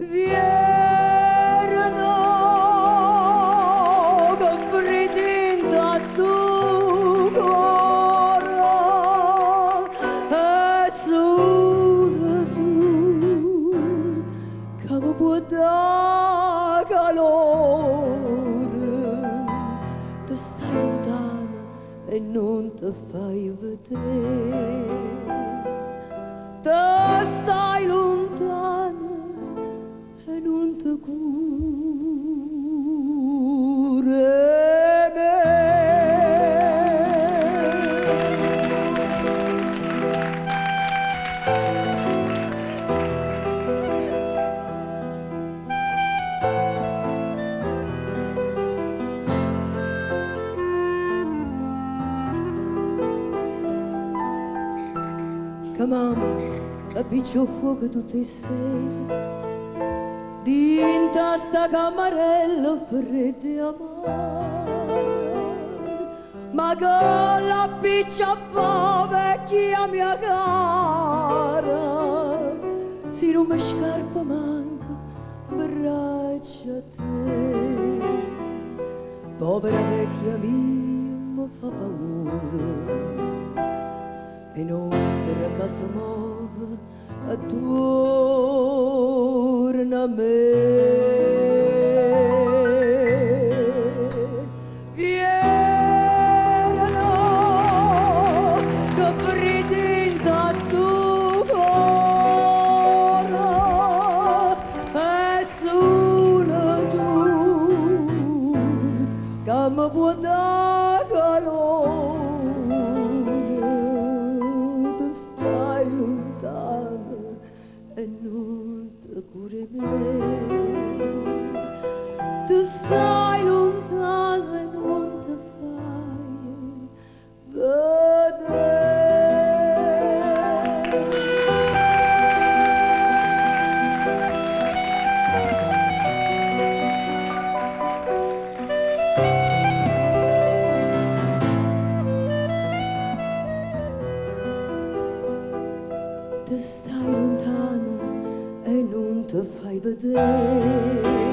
vierno che freddo sto cuore e solo tu che mi può dare calore. Tu stai lontana e non ti fai vedere. Tu stai lontana e non ti cura me. Che mamma appiccio fuoco tutte le sere, diventa sta camarella fredda e amara, ma che la piccia fa vecchia mia cara, se non mi scarfa manco braccia a te. Povera vecchia mia mi fa paura, e un'ombra che si muove attorno a me. Vierno che fredda sto cuore e solo tu che mi può dare calore. E non ti curi me. Tu stai lontano e non ti fai vedere. Tu stai lontano e non ti fai vedere.